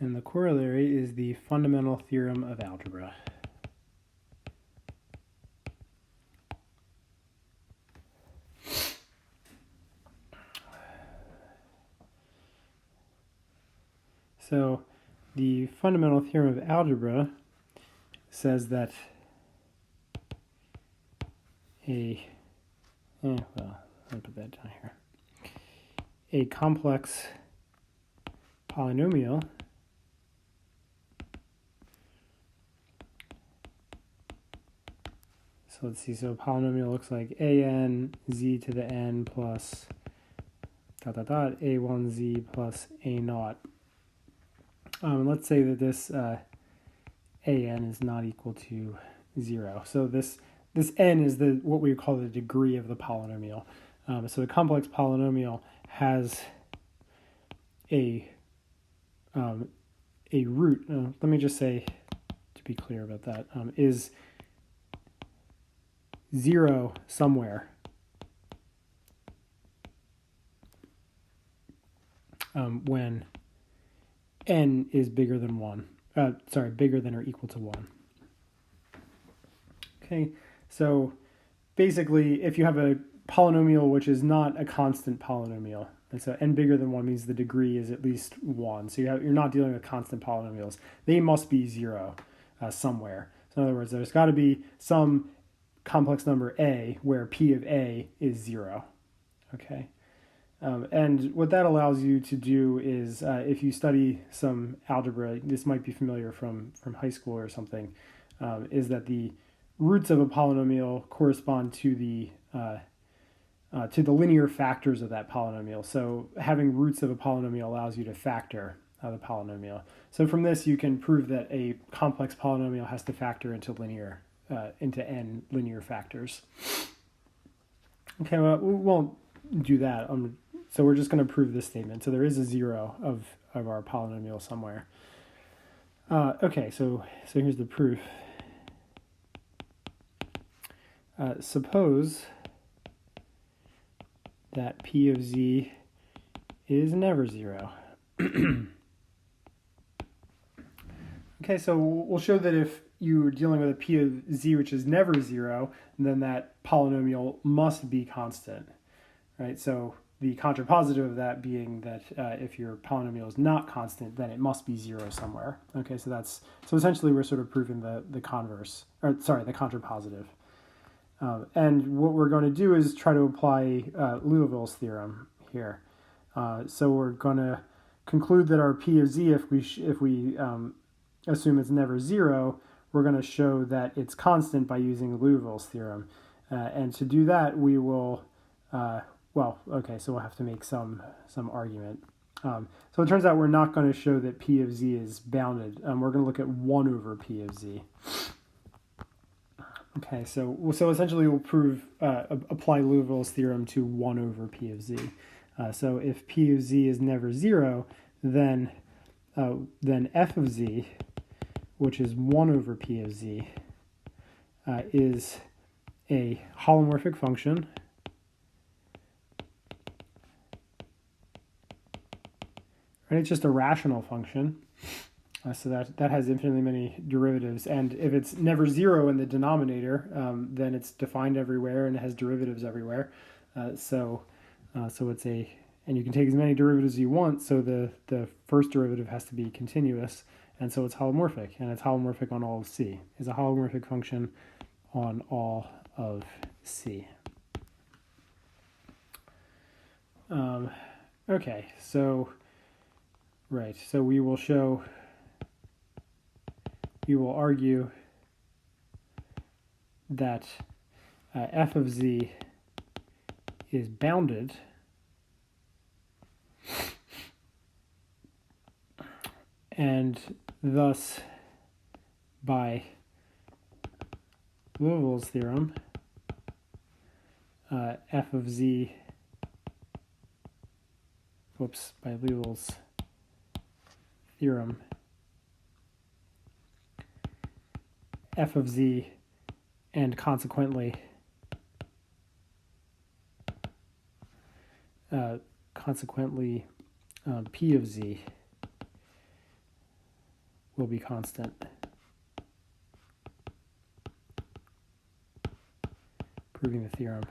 And the corollary is the fundamental theorem of algebra. So the fundamental theorem of algebra says that well, let me put that down here. A complex polynomial so let's see, so a polynomial looks like an z to the n plus a1z plus a naught. Let's say that this an is not equal to 0. So this n is what we call the degree of the polynomial. So a complex polynomial has a root. Let me just say, to be clear about that, is 0 somewhere when n is bigger than 1. Bigger than or equal to 1. Okay, so basically, if you have a polynomial which is not a constant polynomial, and so n bigger than 1 means the degree is at least 1, so you're not dealing with constant polynomials. They must be 0 somewhere. So in other words, there's got to be some complex number a where p of a is 0. Okay, and what that allows you to do is, if you study some algebra, this might be familiar from high school or something, is that the roots of a polynomial correspond to the linear factors of that polynomial. So having roots of a polynomial allows you to factor the polynomial. So from this, you can prove that a complex polynomial has to factor into n linear factors. Okay, well, we won't do that. So we're just going to prove this statement. So there is a 0 of our polynomial somewhere. Okay, so here's the proof. Suppose that p of z is never 0. Okay, so we'll show that if you're dealing with a p of z which is never 0, then that polynomial must be constant, right? So the contrapositive of that being that if your polynomial is not constant, then it must be 0 somewhere. Okay, so essentially we're sort of proving the contrapositive. And what we're going to do is try to apply Liouville's theorem here. So we're going to conclude that our p of z, if we assume it's never 0, we're going to show that it's constant by using Liouville's theorem. And to do that, we will, so we'll have to make some argument. So it turns out we're not going to show that p of z is bounded. We're going to look at 1 over p of z. Okay, so essentially we'll apply Liouville's theorem to 1 over p of z. So if p of z is never 0, then f of z, which is 1 over p of z, is a holomorphic function right? It's just a rational function. So that has infinitely many derivatives, and if it's never 0 in the denominator, then it's defined everywhere and it has derivatives everywhere. So it's and you can take as many derivatives as you want. So the first derivative has to be continuous, and so it's holomorphic, and it's holomorphic on all of C. It's a holomorphic function on all of C. Okay, so we will argue that f of z is bounded and thus by Liouville's theorem f of z by Liouville's theorem f of z and consequently p of z will be constant. Proving the theorem.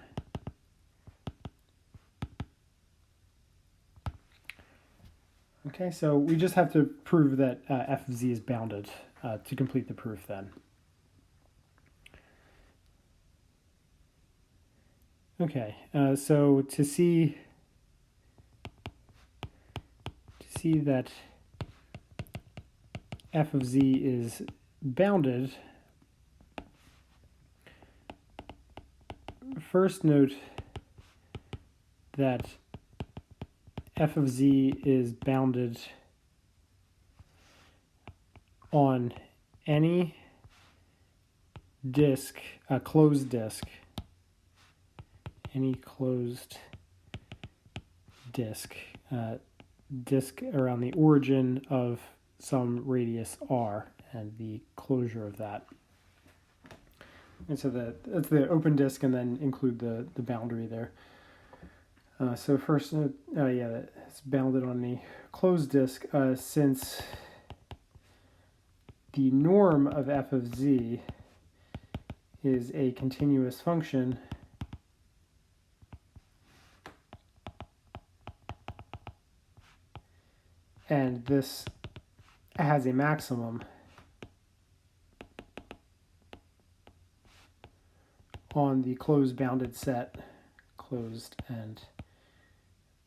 Okay, so we just have to prove that f of z is bounded to complete the proof then. Okay, so to see that f of z is bounded, first note that f of z is bounded on any disk, a closed disk, any closed disk, disk around the origin of some radius r and the closure of that. And so that's the open disk, and then include the boundary there. So first, yeah, it's bounded on the closed disk. Since the norm of f of z is a continuous function, and this has a maximum on the closed bounded set, closed and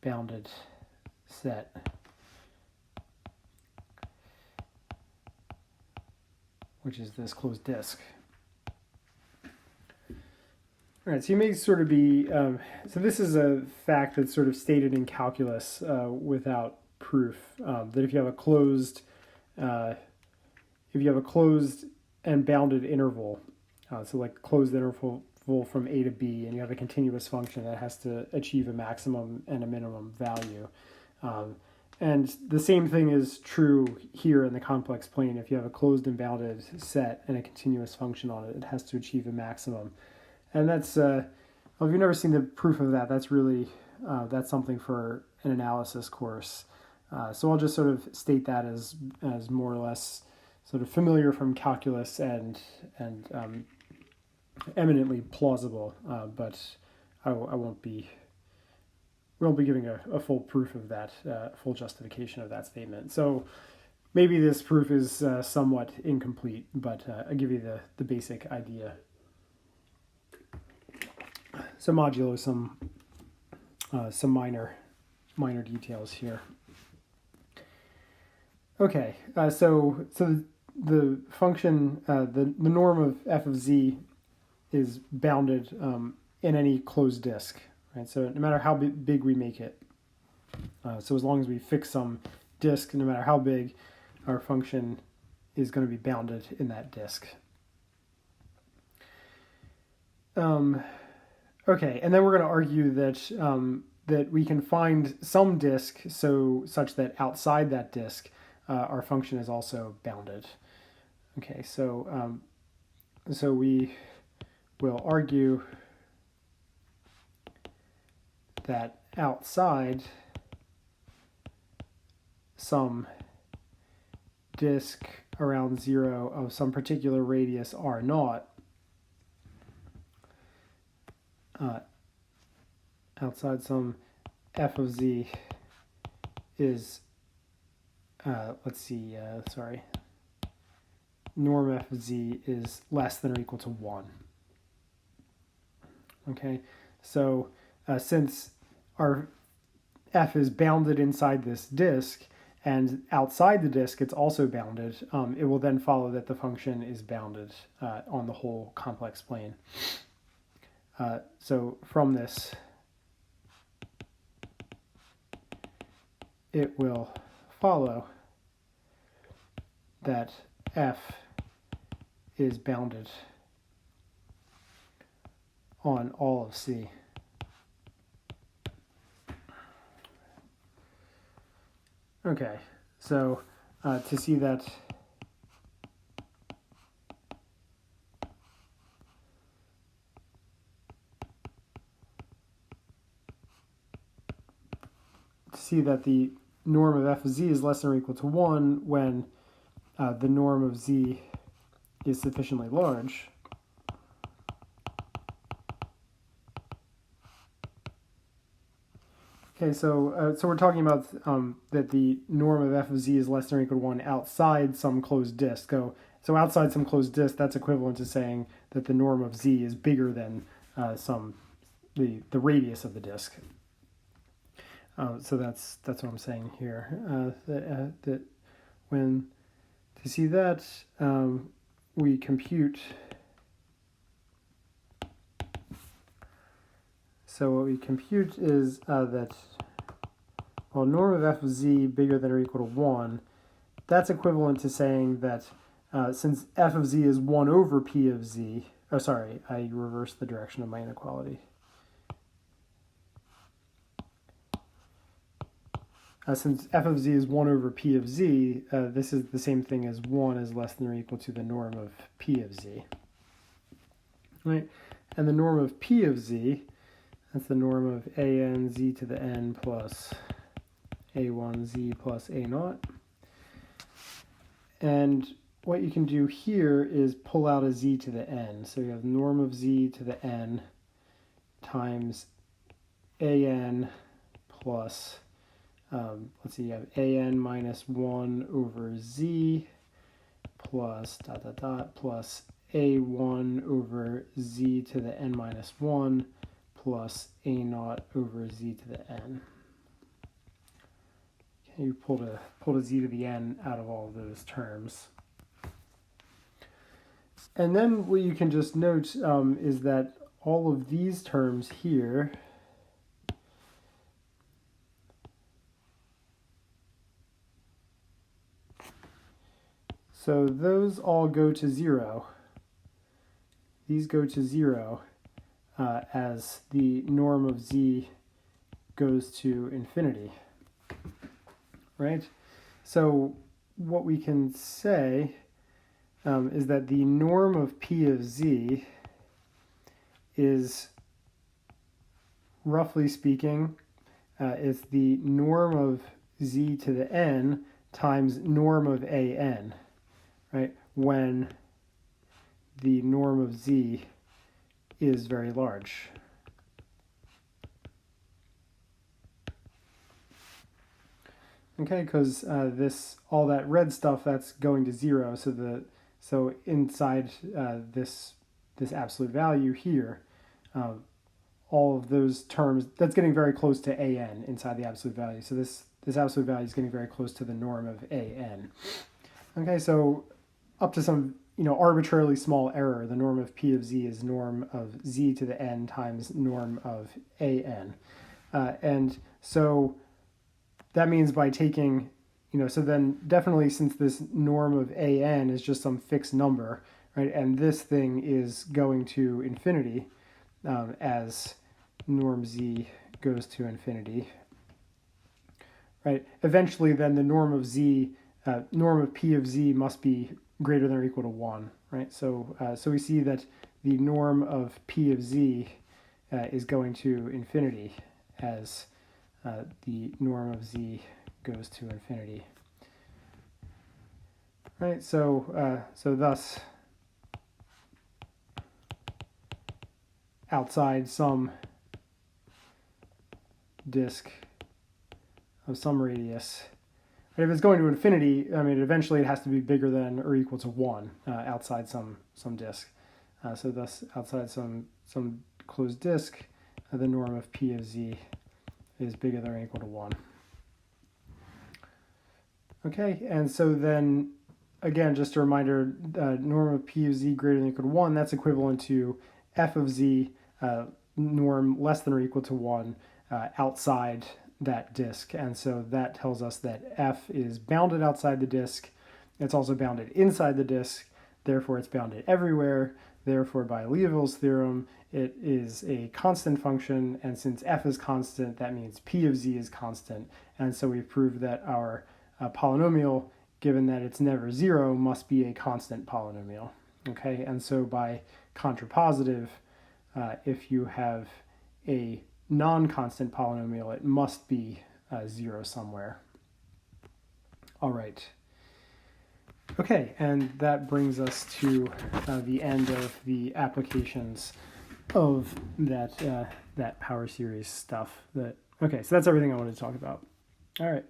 bounded set, which is this closed disk. All right, so you may sort of be, so this is a fact that's sort of stated in calculus without proof, that if you have a closed and bounded interval, so like closed interval from A to B, and you have a continuous function that has to achieve a maximum and a minimum value. And the same thing is true here in the complex plane. If you have a closed and bounded set and a continuous function on it, it has to achieve a maximum. And that's, well, if you've never seen the proof of that, that's really, that's something for an analysis course. So I'll just sort of state that as more or less sort of familiar from calculus and eminently plausible, but we won't be giving a full proof of that, full justification of that statement. So maybe this proof is somewhat incomplete, but I'll give you the basic idea. So modulo some minor details here. Okay, so the function, the norm of f of z is bounded in any closed disk, right? So no matter how big we make it, so as long as we fix some disk, no matter how big, our function is going to be bounded in that disk. Okay, and then we're going to argue that that we can find some disk such that outside that disk our function is also bounded. Okay, so so we will argue that outside some disk around 0 of some particular radius r naught, outside some f of z is, let's see, norm f of z is less than or equal to 1. Okay, so since our f is bounded inside this disk, and outside the disk it's also bounded, it will then follow that the function is bounded on the whole complex plane. So from this, it will follow that f is bounded on all of C. Okay, so to see that the norm of f of z is less than or equal to 1 when the norm of z is sufficiently large, okay, so we're talking about that the norm of f of z is less than or equal to 1 outside some closed disk. So outside some closed disk, that's equivalent to saying that the norm of z is bigger than the radius of the disk. So that's what I'm saying here. That when to see that we compute. So what we compute is that, well, norm of f of z bigger than or equal to 1, that's equivalent to saying that since f of z is 1 over p of z, oh sorry, I reversed the direction of my inequality. Since f of z is 1 over p of z, this is the same thing as 1 is less than or equal to the norm of p of z. Right? And the norm of p of z, That's the norm of an z to the n plus a1 z plus a naught. And what you can do here is pull out a z to the n. So you have norm of z to the n times an plus, let's see, you have an minus 1 over z plus dot dot dot plus a1 over z to the n minus 1 plus a naught over z to the n. Okay, you pulled a z to the n out of all of those terms. And then what you can just note is that all of these terms here so those all go to 0. These go to 0 as the norm of z goes to infinity, right? So what we can say is that the norm of p of z is, roughly speaking, is the norm of z to the n times norm of an, right? When the norm of z is very large. Okay, because this, all that red stuff, that's going to 0. So inside this absolute value here, all of those terms, that's getting very close to an inside the absolute value. So this absolute value is getting very close to the norm of an. Okay, so up to some arbitrarily small error, the norm of p of z is norm of z to the n times norm of an. And so that means by taking, so then definitely, since this norm of an is just some fixed number, right, and this thing is going to infinity as norm z goes to infinity, right, eventually then the norm of z, norm of p of z must be greater than or equal to 1, right? So we see that the norm of p of z is going to infinity as the norm of z goes to infinity, right? So thus, outside some disk of some radius, if it's going to infinity, I mean, eventually it has to be bigger than or equal to 1 outside some disk. So thus, outside some closed disk, the norm of p of z is bigger than or equal to 1. Okay, and so then, again, just a reminder, norm of p of z greater than or equal to 1, that's equivalent to f of z, norm less than or equal to 1 outside that disk. And so that tells us that f is bounded outside the disk. It's also bounded inside the disk. Therefore, it's bounded everywhere. Therefore, by Liouville's theorem, it is a constant function. And since f is constant, that means p of z is constant. And so we've proved that our polynomial, given that it's never 0, must be a constant polynomial. Okay, and so by contrapositive, if you have a non-constant polynomial, it must be 0 somewhere. All right. Okay, and that brings us to the end of the applications of that power series stuff. Okay, so that's everything I wanted to talk about. All right.